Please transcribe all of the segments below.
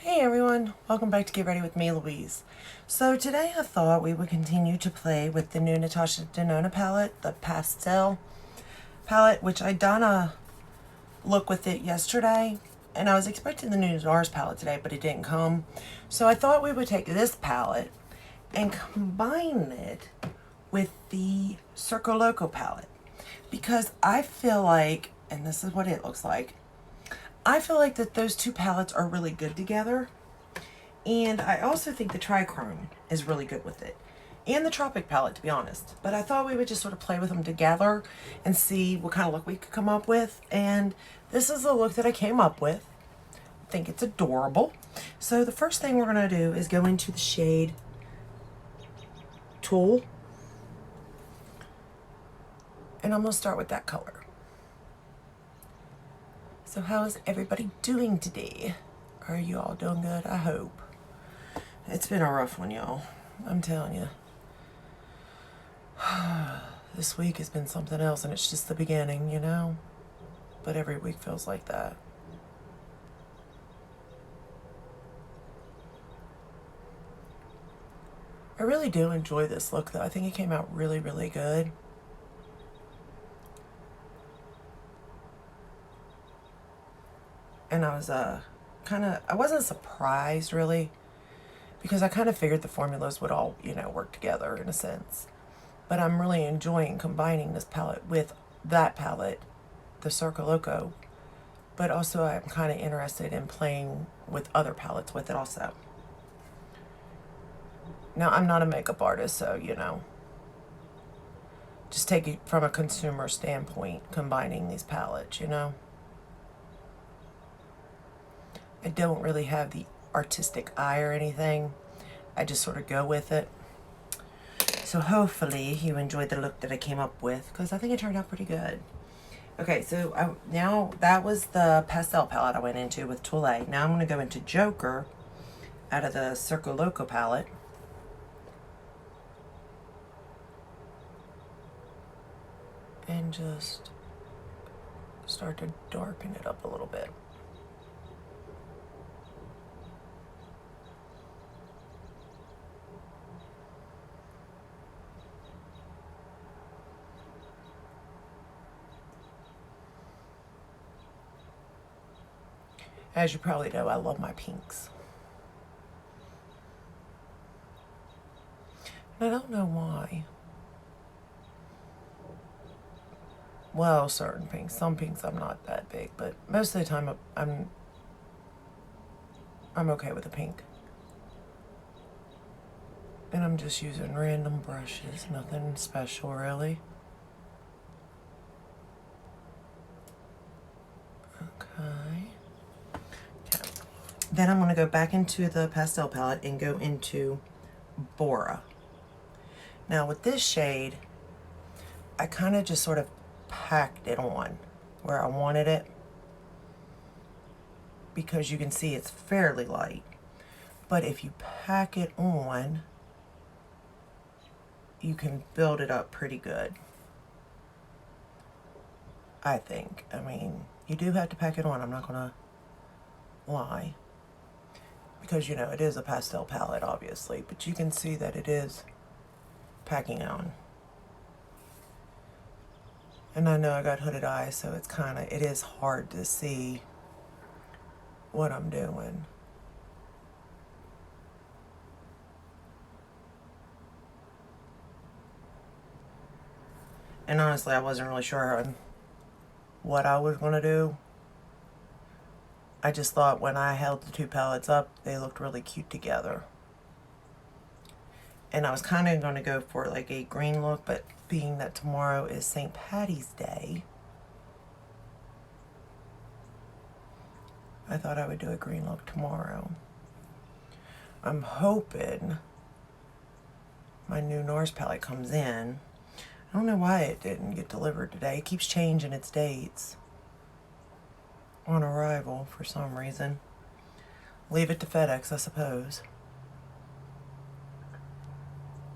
Hey everyone, welcome back to Get Ready with me, Louise. So today I thought we would continue to play with the new Natasha Denona palette, the Pastel palette, which I done a look with it yesterday, and I was expecting the new NARS palette today, but it didn't come. So I thought we would take this palette and combine it with the CIRCO Loco palette, because I feel like, and this is what it looks like, I feel like that those two palettes are really good together. And I also think the Trichrome is really good with it. And the Tropic palette, to be honest. But I thought we would just sort of play with them together and see what kind of look we could come up with. And this is the look that I came up with. I think it's adorable. So the first thing we're going to do is go into the shade Tulle. And I'm going to start with that color. So how is everybody doing today? Are you all doing good? I hope. It's been a rough one, y'all. I'm telling you. This week has been something else, and it's just the beginning, you know? But every week feels like that. I really do enjoy this look, though. I think it came out really, really good. And I was I wasn't surprised really, because I kind of figured the formulas would all, work together in a sense. But I'm really enjoying combining this palette with that palette, the CIRCO Loco. But also I'm kind of interested in playing with other palettes with it also. Now, I'm not a makeup artist, so, just take it from a consumer standpoint, combining these palettes, I don't really have the artistic eye or anything. I just sort of go with it. So hopefully you enjoyed the look that I came up with, because I think it turned out pretty good. Okay, so now that was the pastel palette I went into with Tulle. Now I'm going to go into Joker out of the CIRCO Loco palette. And just start to darken it up a little bit. As you probably know, I love my pinks. And I don't know why. Well, certain pinks. Some pinks I'm not that big, but most of the time I'm okay with a pink. And I'm just using random brushes, nothing special really. Okay. Then I'm going to go back into the pastel palette and go into Bora. Now with this shade, I kind of just sort of packed it on where I wanted it, because you can see it's fairly light. But if you pack it on, you can build it up pretty good, I think. I mean, you do have to pack it on, I'm not going to lie. Because, it is a pastel palette, obviously, but you can see that it is packing on. And I know I got hooded eyes, so it is hard to see what I'm doing. And honestly, I wasn't really sure on what I was going to do. I just thought when I held the two palettes up, they looked really cute together. And I was kind of going to go for like a green look, but being that tomorrow is St. Patty's Day, I thought I would do a green look tomorrow. I'm hoping my new NARS palette comes in. I don't know why it didn't get delivered today. It keeps changing its dates on arrival for some reason. Leave it to FedEx, I suppose.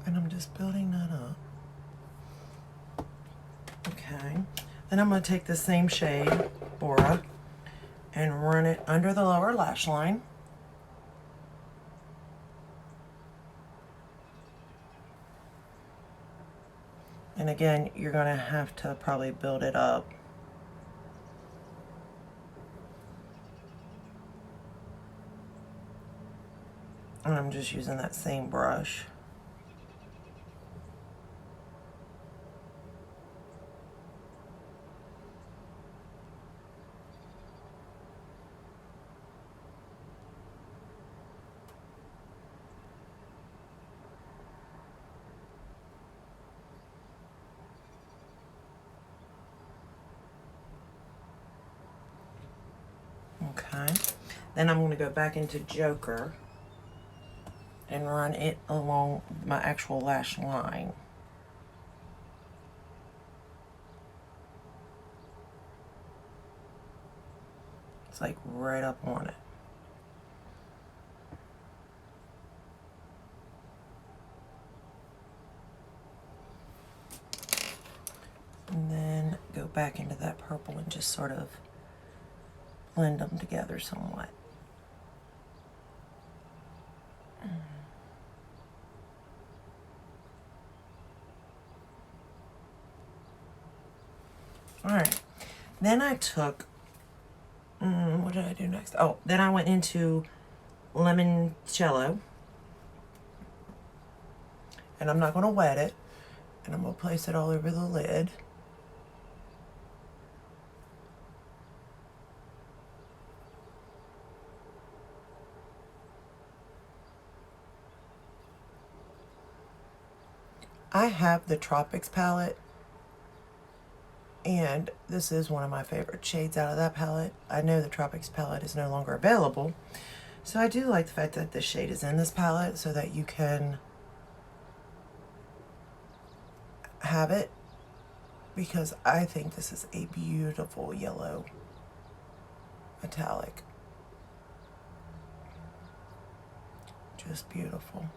And I'm just building that up. Okay. Then I'm going to take the same shade, Bora, and run it under the lower lash line. And again, you're going to have to probably build it up. And I'm just using that same brush. Okay, then I'm going to go back into Joker and run it along my actual lash line. It's like right up on it. And then go back into that purple and just sort of blend them together somewhat. All right, then I took, what did I do next? Oh, then I went into Limoncello, and I'm not going to wet it, and I'm going to place it all over the lid. I have the Tropics palette, and this is one of my favorite shades out of that palette. I know the Tropics palette is no longer available, so I do like the fact that this shade is in this palette so that you can have it, because I think this is a beautiful yellow metallic. Just beautiful.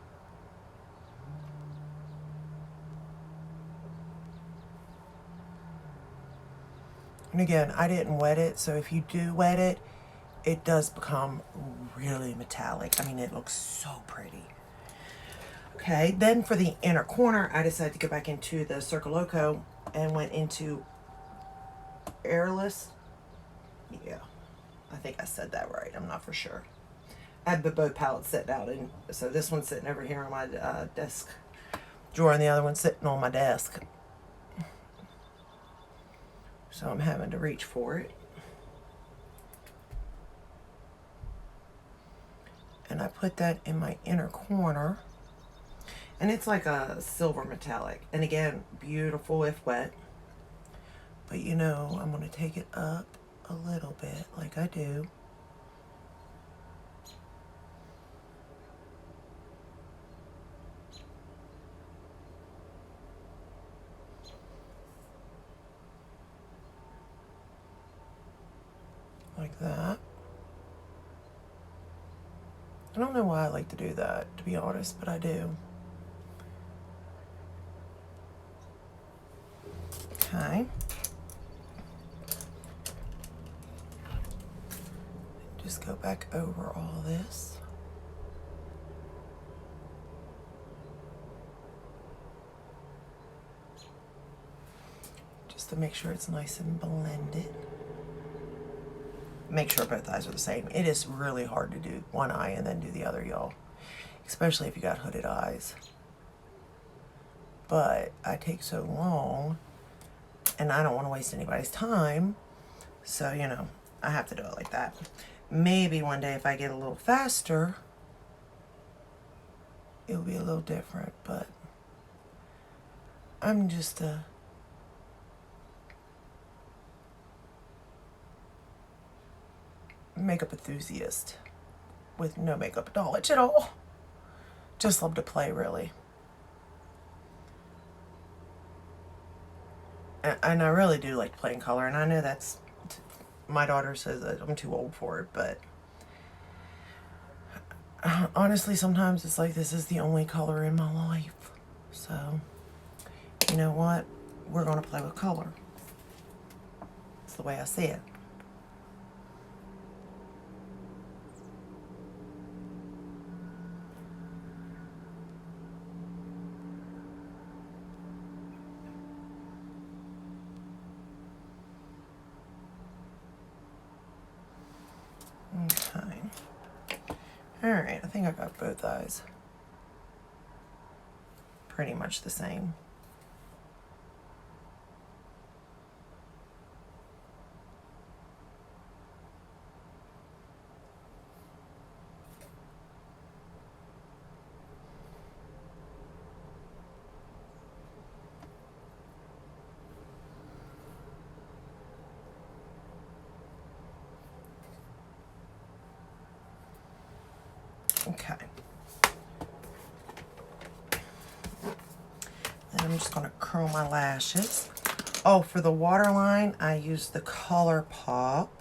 And again, I didn't wet it, so if you do wet it, it does become really metallic. I mean, it looks so pretty. Okay, then for the inner corner, I decided to go back into the CIRCO Loco and went into Airless. Yeah, I think I said that right. I'm not for sure. I had the both palettes sitting out, and so this one's sitting over here on my desk drawer, and the other one's sitting on my desk. So I'm having to reach for it. And I put that in my inner corner. And it's like a silver metallic. And again, beautiful if wet. But you know, I'm going to take it up a little bit like I do. Like that. I don't know why I like to do that, to be honest, but I do. Okay. Just go back over all this. Just to make sure it's nice and blended. Make sure both eyes are the same. It is really hard to do one eye and then do the other, y'all. Especially if you got hooded eyes. But I take so long, and I don't want to waste anybody's time. So, you know, I have to do it like that. Maybe one day if I get a little faster, it'll be a little different. But I'm just a makeup enthusiast with no makeup knowledge at all. Just love to play, really. And I really do like playing color, and I know that's, my daughter says that I'm too old for it, but honestly, sometimes it's like this is the only color in my life. So, you know what? We're going to play with color. It's the way I see it. Alright, I think I got both eyes pretty much the same. Okay. Then I'm just going to curl my lashes. Oh, for the waterline, I use the Color Pop.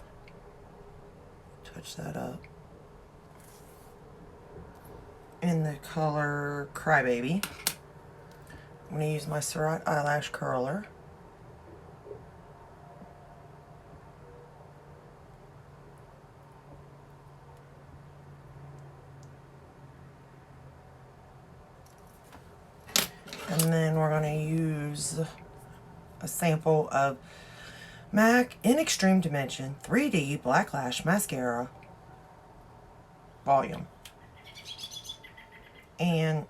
Touch that up. In the color Crybaby. I'm going to use my Surratt eyelash curler. And then we're going to use a sample of MAC in Extreme Dimension 3D Black Lash Mascara Volume. And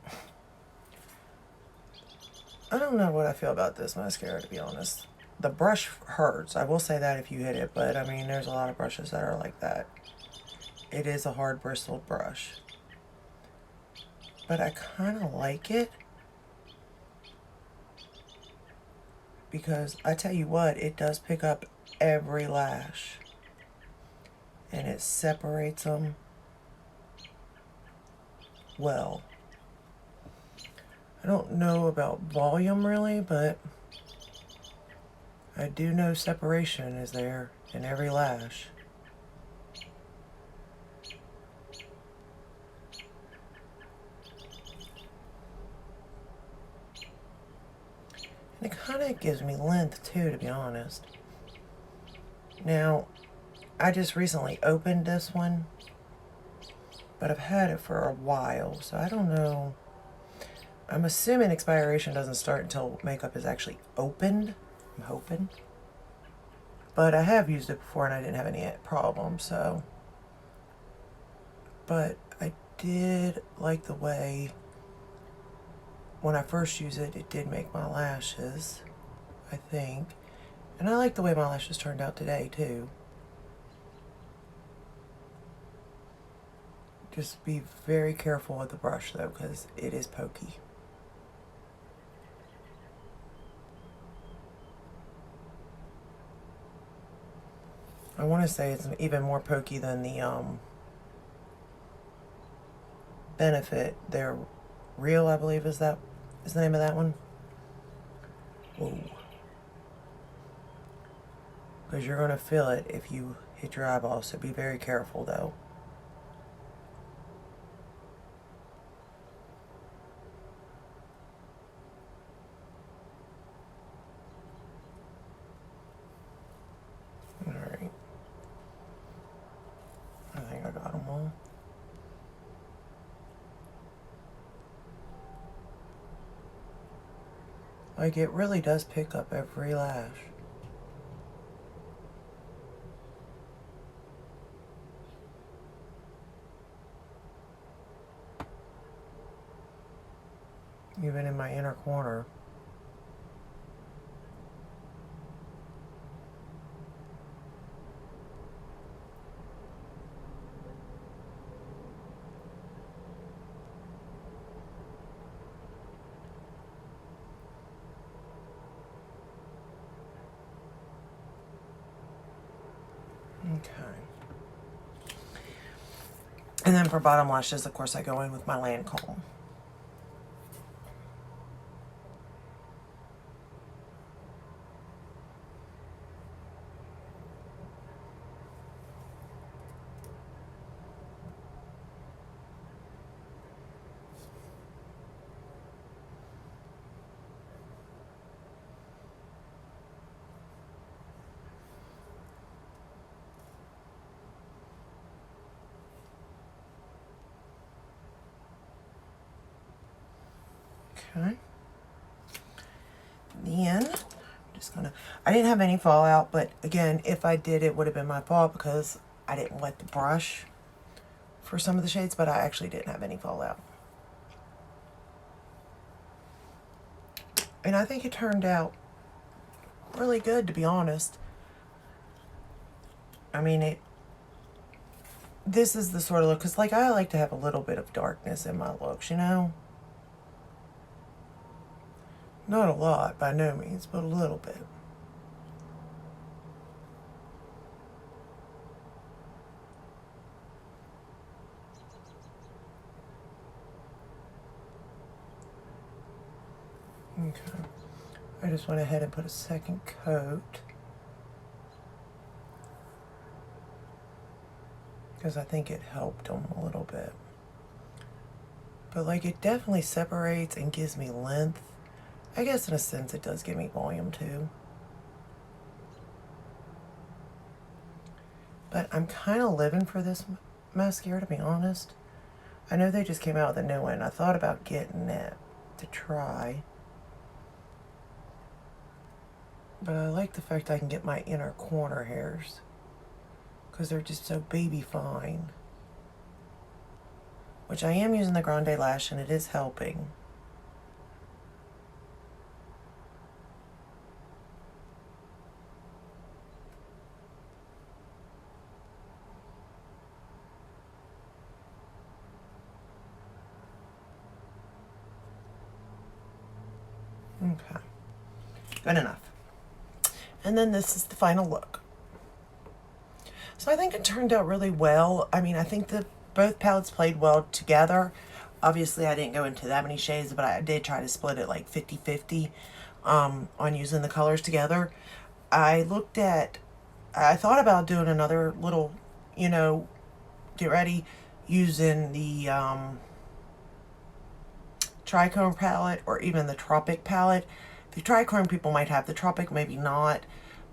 I don't know what I feel about this mascara, to be honest. The brush hurts. I will say that if you hit it, but I mean, there's a lot of brushes that are like that. It is a hard bristled brush. But I kind of like it. Because I tell you what, it does pick up every lash. And it separates them well. I don't know about volume really, but I do know separation is there in every lash. And it kind of gives me length too, to be honest. Now, I just recently opened this one, but I've had it for a while, so I don't know. I'm assuming expiration doesn't start until makeup is actually opened. I'm hoping. But I have used it before and I didn't have any problems, so. But I did like the way, when I first used it, it did make my lashes, I think. And I like the way my lashes turned out today, too. Just be very careful with the brush, though, because it is pokey. I want to say it's even more pokey than the Benefit. They're Real, I believe, is the name of that one. Whoa. Because you're going to feel it if you hit your eyeball, so be very careful, though. Alright. I think I got them all. Like, it really does pick up every lash. Even in my inner corner. Okay. And then for bottom lashes, of course, I go in with my Lancome. Okay. Then, I'm just gonna, I didn't have any fallout, but again, if I did, it would have been my fault because I didn't wet the brush for some of the shades, but I actually didn't have any fallout. And I think it turned out really good, to be honest. I mean, this is the sort of look, because like I like to have a little bit of darkness in my looks, you know? Not a lot, by no means, but a little bit. Okay. I just went ahead and put a second coat, because I think it helped them a little bit. But like, it definitely separates and gives me length. I guess in a sense it does give me volume too. But I'm kind of living for this mascara, to be honest. I know they just came out with a new one. I thought about getting it to try. But I like the fact I can get my inner corner hairs, because they're just so baby fine. Which I am using the Grande Lash, and it is helping. Okay, good enough. And then this is the final look. So I think it turned out really well. I mean, I think that both palettes played well together. Obviously, I didn't go into that many shades, but I did try to split it like 50-50 on using the colors together. I thought about doing another little, you know, get ready using the Trichrome palette or even the Tropic palette. The Trichrome people might have, the Tropic maybe not,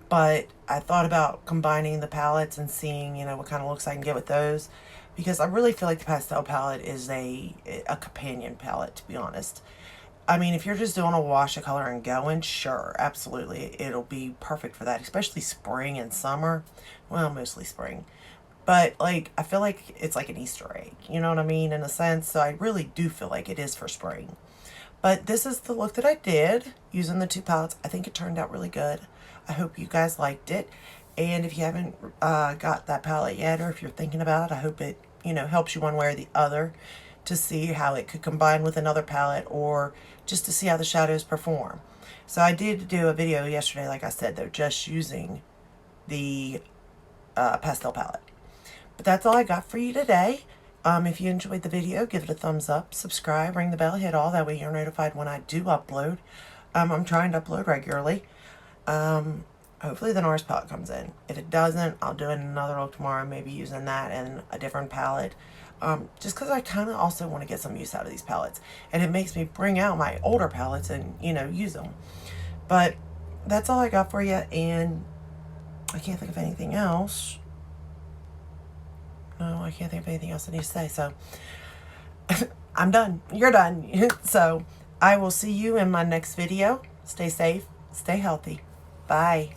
but I thought about combining the palettes and seeing, you know, what kind of looks I can get with those, because I really feel like the pastel palette is a companion palette, to be honest. I mean, if you're just doing a wash of color and going, sure, absolutely, it'll be perfect for that, especially spring and summer. Well, mostly spring. But, like, I feel like it's like an Easter egg, you know what I mean, in a sense. So I really do feel like it is for spring. But this is the look that I did using the two palettes. I think it turned out really good. I hope you guys liked it. And if you haven't got that palette yet, or if you're thinking about it, I hope it, you know, helps you one way or the other to see how it could combine with another palette, or just to see how the shadows perform. So I did do a video yesterday, like I said, though, just using the pastel palette. But that's all I got for you today. If you enjoyed the video, give it a thumbs up, subscribe, ring the bell, hit all. That way you're notified when I do upload. I'm trying to upload regularly. Hopefully the NARS palette comes in. If it doesn't, I'll do another look tomorrow, maybe using that and a different palette. Just because I kind of also want to get some use out of these palettes. And it makes me bring out my older palettes and, you know, use them. But that's all I got for you, and I can't think of anything else. No, I can't think of anything else I need to say, so I'm done. You're done. So I will see you in my next video. Stay safe, stay healthy. Bye.